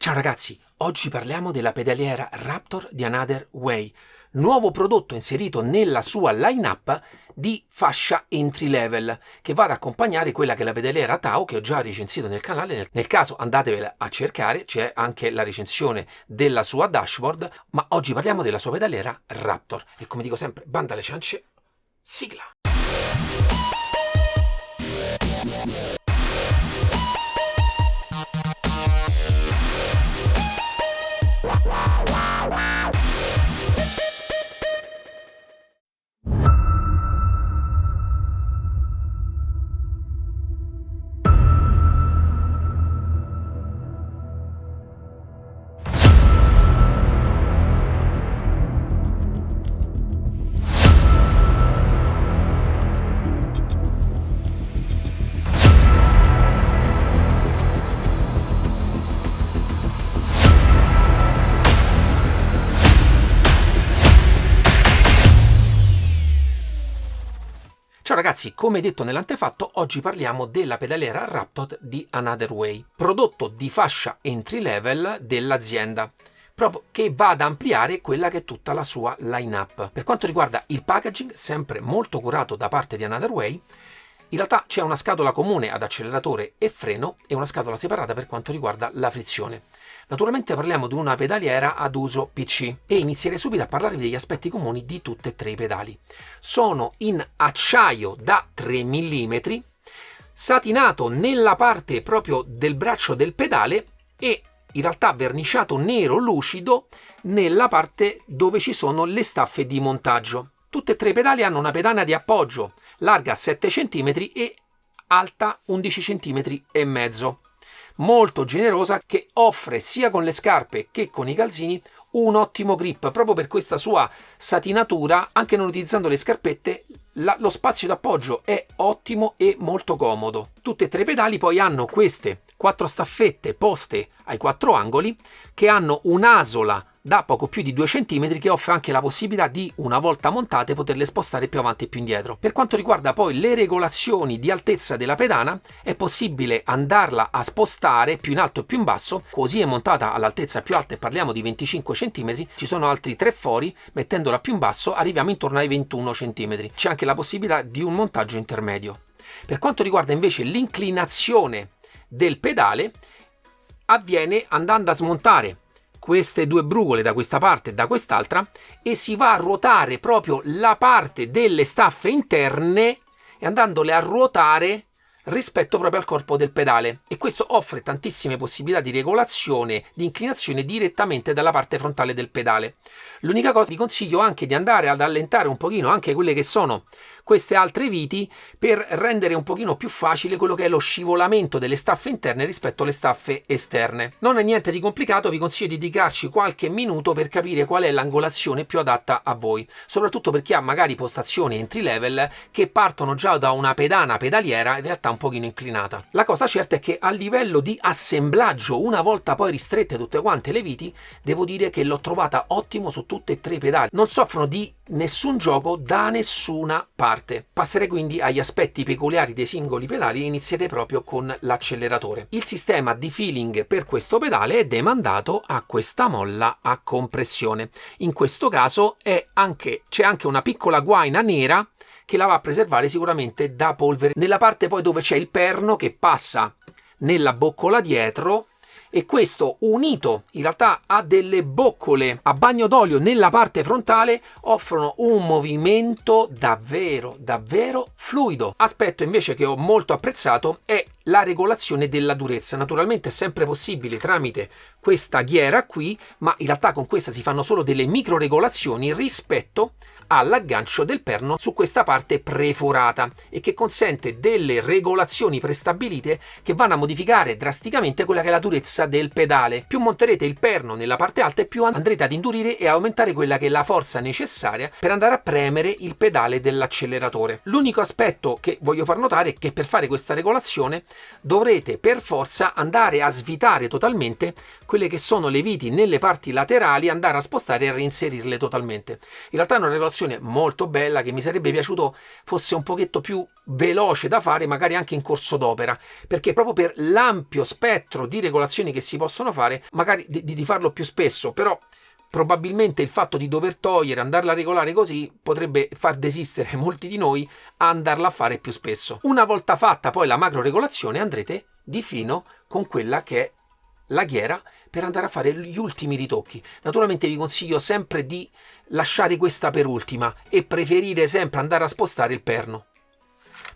Ciao ragazzi, oggi parliamo della pedaliera Raptor di Another Way, nuovo prodotto inserito nella sua line-up di fascia entry level, che va ad accompagnare quella che è la pedaliera Tao che ho già recensito nel canale. Nel caso andatevela a cercare, c'è anche la recensione della sua dashboard, ma oggi parliamo della sua pedaliera Raptor. E come dico sempre, banda alle ciance, sigla! Ciao ragazzi, come detto nell'antefatto, oggi parliamo della pedaliera Raptor di Another Way, prodotto di fascia entry level dell'azienda, proprio che va ad ampliare quella che è tutta la sua line-up. Per quanto riguarda il packaging, sempre molto curato da parte di Another Way, in realtà c'è una scatola comune ad acceleratore e freno e una scatola separata per quanto riguarda la frizione. Naturalmente parliamo di una pedaliera ad uso PC e inizierei subito a parlarvi degli aspetti comuni di tutte e tre i pedali. Sono in acciaio da 3 mm, satinato nella parte proprio del braccio del pedale e in realtà verniciato nero lucido nella parte dove ci sono le staffe di montaggio. Tutte e tre i pedali hanno una pedana di appoggio larga 7 cm e alta 11 cm e mezzo, molto generosa, che offre sia con le scarpe che con i calzini un ottimo grip. Proprio per questa sua satinatura, anche non utilizzando le scarpette, lo spazio d'appoggio è ottimo e molto comodo. Tutte e tre i pedali poi hanno queste 4 staffette poste ai 4 angoli che hanno un'asola da poco più di 2 cm che offre anche la possibilità di, una volta montate, poterle spostare più avanti e più indietro. Per quanto riguarda poi le regolazioni di altezza della pedana, è possibile andarla a spostare più in alto e più in basso. Così è montata all'altezza più alta e parliamo di 25 cm, ci sono altri 3 fori, mettendola più in basso arriviamo intorno ai 21 cm. C'è anche la possibilità di un montaggio intermedio. Per quanto riguarda invece l'inclinazione del pedale, avviene andando a smontare queste due brugole da questa parte e da quest'altra e si va a ruotare proprio la parte delle staffe interne e andandole a ruotare rispetto proprio al corpo del pedale, e questo offre tantissime possibilità di regolazione di inclinazione direttamente dalla parte frontale del pedale. L'unica cosa, vi consiglio anche di andare ad allentare un pochino anche quelle che sono queste altre viti per rendere un pochino più facile quello che è lo scivolamento delle staffe interne rispetto alle staffe esterne. Non è niente di complicato, vi consiglio di dedicarci qualche minuto per capire qual è l'angolazione più adatta a voi, soprattutto per chi ha magari postazioni entry level che partono già da una pedana pedaliera in realtà un pochino inclinata. La cosa certa è che a livello di assemblaggio, una volta poi ristrette tutte quante le viti, devo dire che l'ho trovata ottimo su tutte e tre i pedali, non soffrono di nessun gioco da nessuna parte. Passerei quindi agli aspetti peculiari dei singoli pedali e inizierei proprio con l'acceleratore. Il sistema di feeling per questo pedale è demandato a questa molla a compressione. In questo caso c'è anche una piccola guaina nera che la va a preservare sicuramente da polvere nella parte poi dove c'è il perno che passa nella boccola dietro, e questo unito in realtà a delle boccole a bagno d'olio nella parte frontale offrono un movimento davvero fluido. Aspetto invece che ho molto apprezzato è la regolazione della durezza. Naturalmente è sempre possibile tramite questa ghiera qui, ma in realtà con questa si fanno solo delle micro regolazioni rispetto all'aggancio del perno su questa parte preforata e che consente delle regolazioni prestabilite che vanno a modificare drasticamente quella che è la durezza del pedale. Più monterete il perno nella parte alta e più andrete ad indurire e aumentare quella che è la forza necessaria per andare a premere il pedale dell'acceleratore. L'unico aspetto che voglio far notare è che per fare questa regolazione dovrete per forza andare a svitare totalmente quelle che sono le viti nelle parti laterali, andare a spostare e a reinserirle totalmente. In realtà è una regolazione molto bella che mi sarebbe piaciuto fosse un pochetto più veloce da fare, magari anche in corso d'opera, perché proprio per l'ampio spettro di regolazioni che si possono fare, magari di farlo più spesso, però probabilmente il fatto di dover togliere, andarla a regolare così, potrebbe far desistere molti di noi a andarla a fare più spesso. Una volta fatta poi la macro regolazione, andrete di fino con quella che è la ghiera per andare a fare gli ultimi ritocchi. Naturalmente vi consiglio sempre di lasciare questa per ultima e preferire sempre andare a spostare il perno.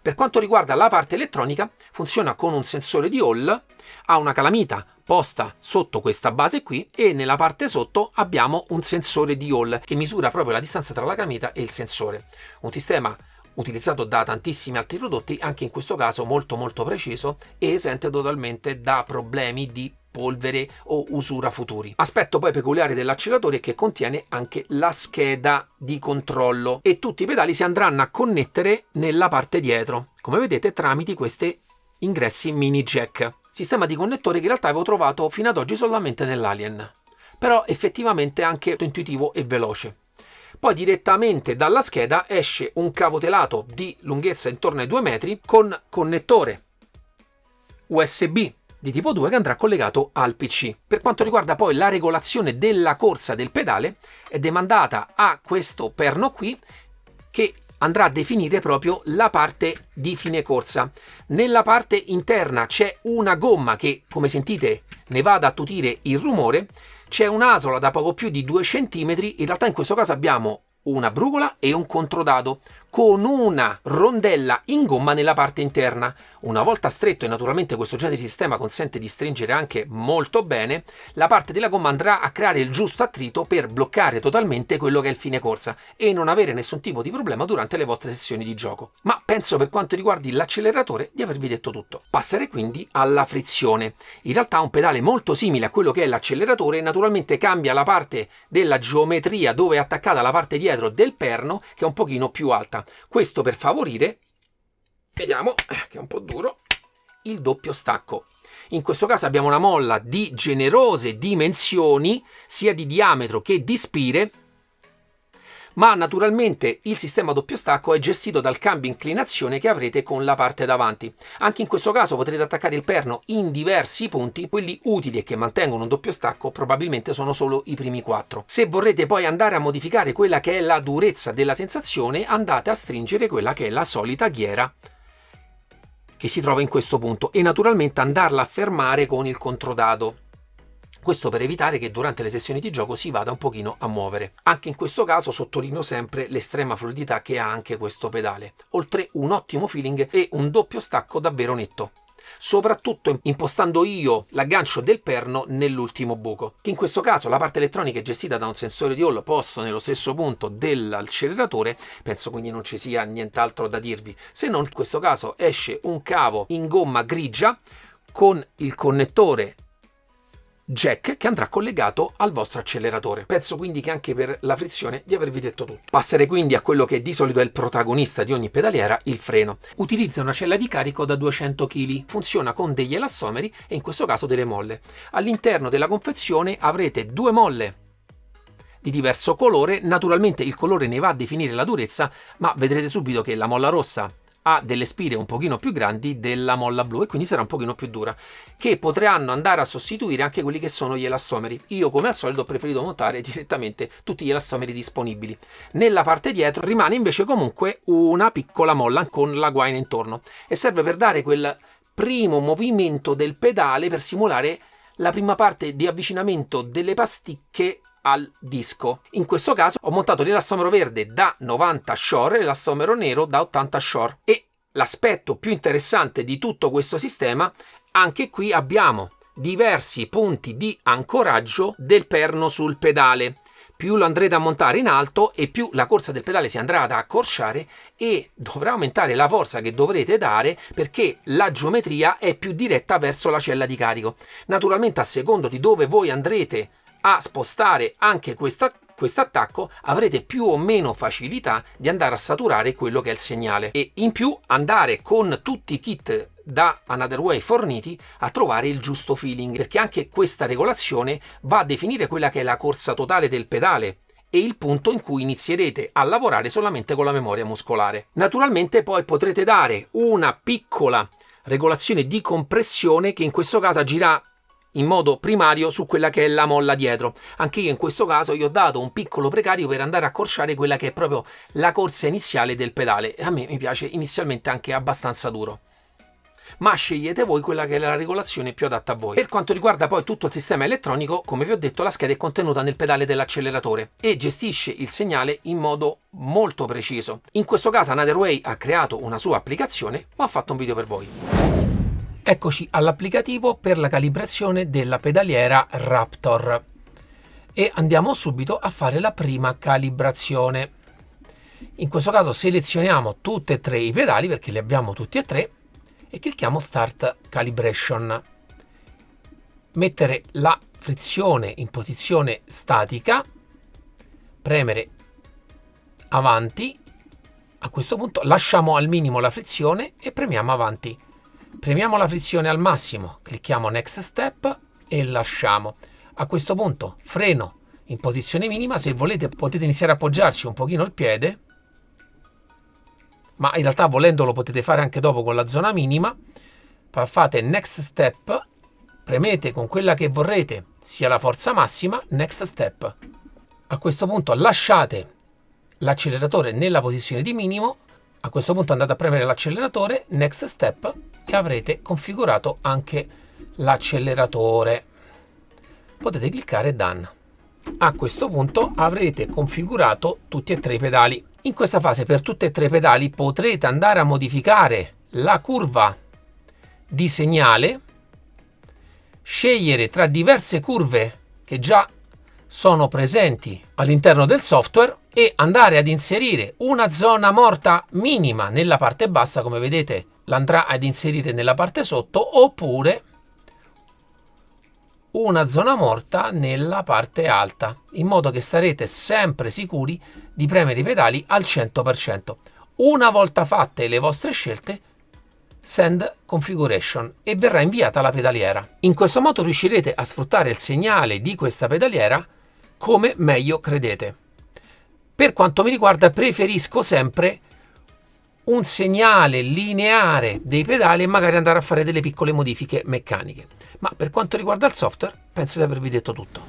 Per quanto riguarda la parte elettronica, funziona con un sensore di Hall, ha una calamita posta sotto questa base qui e nella parte sotto abbiamo un sensore di Hall che misura proprio la distanza tra la calamita e il sensore. Un sistema utilizzato da tantissimi altri prodotti, anche in questo caso molto preciso e esente totalmente da problemi di polvere o usura futuri. Aspetto poi peculiare dell'acceleratore è che contiene anche la scheda di controllo e tutti i pedali si andranno a connettere nella parte dietro, come vedete, tramite questi ingressi mini jack. Sistema di connettore che in realtà avevo trovato fino ad oggi solamente nell'Alien, però effettivamente anche intuitivo e veloce. Poi direttamente dalla scheda esce un cavo telato di lunghezza intorno ai 2 metri con connettore USB di tipo 2 che andrà collegato al PC. Per quanto riguarda poi la regolazione della corsa del pedale, è demandata a questo perno qui che andrà a definire proprio la parte di fine corsa. Nella parte interna c'è una gomma che, come sentite, ne va ad attutire il rumore. C'è un'asola da poco più di 2 cm, in realtà in questo caso abbiamo una brugola e un controdado con una rondella in gomma nella parte interna. Una volta stretto, e naturalmente questo genere di sistema consente di stringere anche molto bene, la parte della gomma andrà a creare il giusto attrito per bloccare totalmente quello che è il fine corsa e non avere nessun tipo di problema durante le vostre sessioni di gioco. Ma penso, per quanto riguardi l'acceleratore, di avervi detto tutto. Passerei quindi alla frizione. In realtà è un pedale molto simile a quello che è l'acceleratore, naturalmente cambia la parte della geometria dove è attaccata la parte dietro del perno, che è un pochino più alta. Questo per favorire, vediamo che è un po' duro, il doppio stacco. In questo caso abbiamo una molla di generose dimensioni, sia di diametro che di spire, ma naturalmente il sistema doppio stacco è gestito dal cambio inclinazione che avrete con la parte davanti. Anche in questo caso potrete attaccare il perno in diversi punti, quelli utili e che mantengono un doppio stacco probabilmente sono solo i primi 4. Se vorrete poi andare a modificare quella che è la durezza della sensazione, andate a stringere quella che è la solita ghiera che si trova in questo punto e naturalmente andarla a fermare con il controdado. Questo per evitare che durante le sessioni di gioco si vada un pochino a muovere. Anche in questo caso sottolineo sempre l'estrema fluidità che ha anche questo pedale, oltre un ottimo feeling e un doppio stacco davvero netto. Soprattutto impostando io l'aggancio del perno nell'ultimo buco, che in questo caso la parte elettronica è gestita da un sensore di Hall posto nello stesso punto dell'acceleratore, penso quindi non ci sia nient'altro da dirvi, se non in questo caso esce un cavo in gomma grigia con il connettore jack che andrà collegato al vostro acceleratore. Penso quindi che anche per la frizione di avervi detto tutto. Passerei quindi a quello che di solito è il protagonista di ogni pedaliera, il freno. Utilizza una cella di carico da 200 kg, funziona con degli elastomeri e in questo caso delle molle. All'interno della confezione avrete 2 molle di diverso colore, naturalmente il colore ne va a definire la durezza, ma vedrete subito che la molla rossa ha delle spire un pochino più grandi della molla blu e quindi sarà un pochino più dura, che potranno andare a sostituire anche quelli che sono gli elastomeri. Io come al solito ho preferito montare direttamente tutti gli elastomeri disponibili. Nella parte dietro rimane invece comunque una piccola molla con la guaina intorno e serve per dare quel primo movimento del pedale per simulare la prima parte di avvicinamento delle pasticche al disco. In questo caso ho montato l'elastomero verde da 90 Shore e l'elastomero nero da 80 Shore e l'aspetto più interessante di tutto questo sistema, anche qui abbiamo diversi punti di ancoraggio del perno sul pedale. Più lo andrete a montare in alto e più la corsa del pedale si andrà ad accorciare e dovrà aumentare la forza che dovrete dare perché la geometria è più diretta verso la cella di carico. Naturalmente a secondo di dove voi andrete a spostare anche questo attacco avrete più o meno facilità di andare a saturare quello che è il segnale e in più andare con tutti i kit da Another Way forniti a trovare il giusto feeling, perché anche questa regolazione va a definire quella che è la corsa totale del pedale e il punto in cui inizierete a lavorare solamente con la memoria muscolare. Naturalmente poi potrete dare una piccola regolazione di compressione che in questo caso agirà in modo primario su quella che è la molla dietro. Anche io in questo caso gli ho dato un piccolo precarico per andare a accorciare quella che è proprio la corsa iniziale del pedale. A me mi piace inizialmente anche abbastanza duro, ma scegliete voi quella che è la regolazione più adatta a voi. Per quanto riguarda poi tutto il sistema elettronico, come vi ho detto, la scheda è contenuta nel pedale dell'acceleratore e gestisce il segnale in modo molto preciso. In questo caso Another Way ha creato una sua applicazione, ma ho fatto un video per voi. Eccoci all'applicativo per la calibrazione della pedaliera Raptor e andiamo subito a fare la prima calibrazione. In questo caso selezioniamo tutti e tre i pedali, perché li abbiamo tutti e tre, e clicchiamo Start Calibration. Mettere la frizione in posizione statica, premere avanti. A questo punto lasciamo al minimo la frizione e premiamo avanti. Premiamo la frizione al massimo, clicchiamo Next Step e lasciamo. A questo punto freno in posizione minima. Se volete potete iniziare a appoggiarci un pochino il piede, ma in realtà volendo lo potete fare anche dopo con la zona minima. Fate Next Step, premete con quella che vorrete sia la forza massima, Next Step. A questo punto lasciate l'acceleratore nella posizione di minimo. A questo punto andate a premere l'acceleratore, Next Step, e avrete configurato anche l'acceleratore. Potete cliccare Done. A questo punto avrete configurato tutti e tre i pedali. In questa fase per tutti e tre i pedali potrete andare a modificare la curva di segnale, scegliere tra diverse curve che già sono presenti all'interno del software e andare ad inserire una zona morta minima nella parte bassa, come vedete l'andrà ad inserire nella parte sotto, oppure una zona morta nella parte alta, in modo che sarete sempre sicuri di premere i pedali al 100%. Una volta fatte le vostre scelte, Send Configuration e verrà inviata la pedaliera. In questo modo riuscirete a sfruttare il segnale di questa pedaliera come meglio credete. Per quanto mi riguarda preferisco sempre un segnale lineare dei pedali e magari andare a fare delle piccole modifiche meccaniche. Ma per quanto riguarda il software, penso di avervi detto tutto.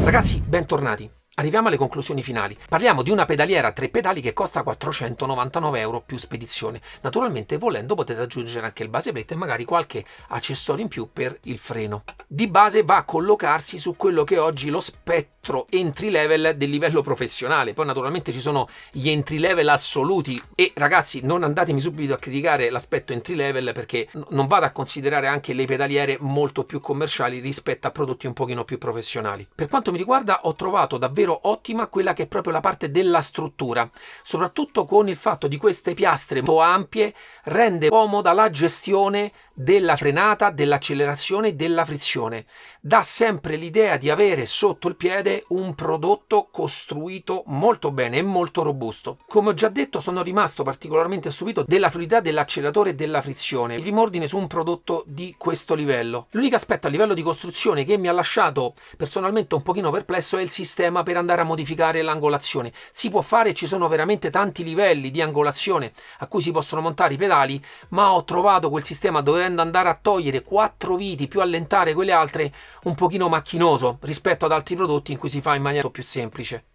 Ragazzi, bentornati. Arriviamo alle conclusioni finali. Parliamo di una pedaliera a 3 pedali che costa 499 euro più spedizione. Naturalmente, volendo, potete aggiungere anche il baseplate e magari qualche accessorio in più per il freno. Di base va a collocarsi su quello che è oggi lo spettro entry level del livello professionale. Poi naturalmente ci sono gli entry level assoluti e ragazzi, non andatemi subito a criticare l'aspetto entry level, perché non vado a considerare anche le pedaliere molto più commerciali rispetto a prodotti un pochino più professionali. Per quanto mi riguarda, ho trovato davvero ottima quella che è proprio la parte della struttura, soprattutto con il fatto di queste piastre molto ampie, rende comoda la gestione della frenata, dell'accelerazione e della frizione. Dà sempre l'idea di avere sotto il piede un prodotto costruito molto bene e molto robusto. Come ho già detto, sono rimasto particolarmente stupito della fluidità dell'acceleratore e della frizione, il rimordine su un prodotto di questo livello. L'unico aspetto a livello di costruzione che mi ha lasciato personalmente un pochino perplesso è il sistema per andare a modificare l'angolazione. Si può fare, ci sono veramente tanti livelli di angolazione a cui si possono montare i pedali, ma ho trovato quel sistema, dovendo andare a togliere 4 viti più allentare quelle altre, un pochino macchinoso rispetto ad altri prodotti in cui si fa in maniera più semplice.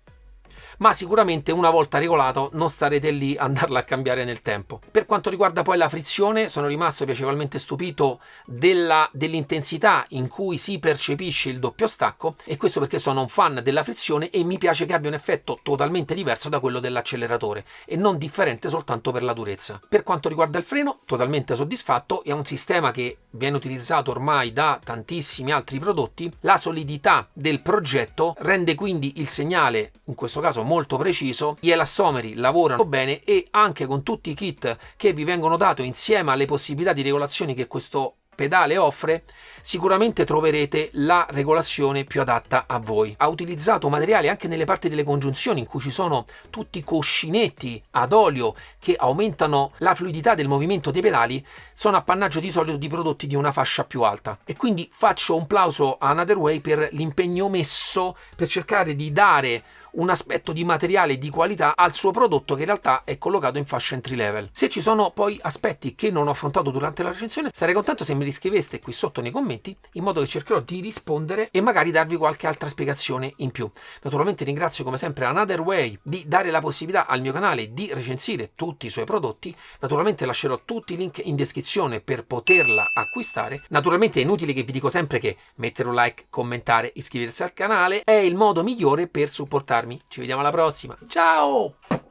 Ma sicuramente una volta regolato non starete lì a andarla a cambiare nel tempo. Per quanto riguarda poi la frizione, sono rimasto piacevolmente stupito dell'intensità in cui si percepisce il doppio stacco, e questo perché sono un fan della frizione e mi piace che abbia un effetto totalmente diverso da quello dell'acceleratore e non differente soltanto per la durezza. Per quanto riguarda il freno, totalmente soddisfatto, è un sistema che viene utilizzato ormai da tantissimi altri prodotti. La solidità del progetto rende quindi il segnale, in questo caso molto preciso, gli elastomeri lavorano bene e anche con tutti i kit che vi vengono dati insieme alle possibilità di regolazioni che questo pedale offre, sicuramente troverete la regolazione più adatta a voi. Ha utilizzato materiali anche nelle parti delle congiunzioni in cui ci sono tutti i cuscinetti ad olio che aumentano la fluidità del movimento dei pedali, sono appannaggio di solito di prodotti di una fascia più alta, e quindi faccio un plauso a Another Way per l'impegno messo per cercare di dare un aspetto di materiale di qualità al suo prodotto che in realtà è collocato in fascia entry level. Se ci sono poi aspetti che non ho affrontato durante la recensione, sarei contento se mi li scriveste qui sotto nei commenti, in modo che cercherò di rispondere e magari darvi qualche altra spiegazione in più. Naturalmente ringrazio come sempre Another Way di dare la possibilità al mio canale di recensire tutti i suoi prodotti. Naturalmente lascerò tutti i link in descrizione per poterla acquistare. Naturalmente è inutile che vi dico sempre che mettere un like, commentare, iscriversi al canale è il modo migliore per supportarmi. Ci vediamo alla prossima. Ciao!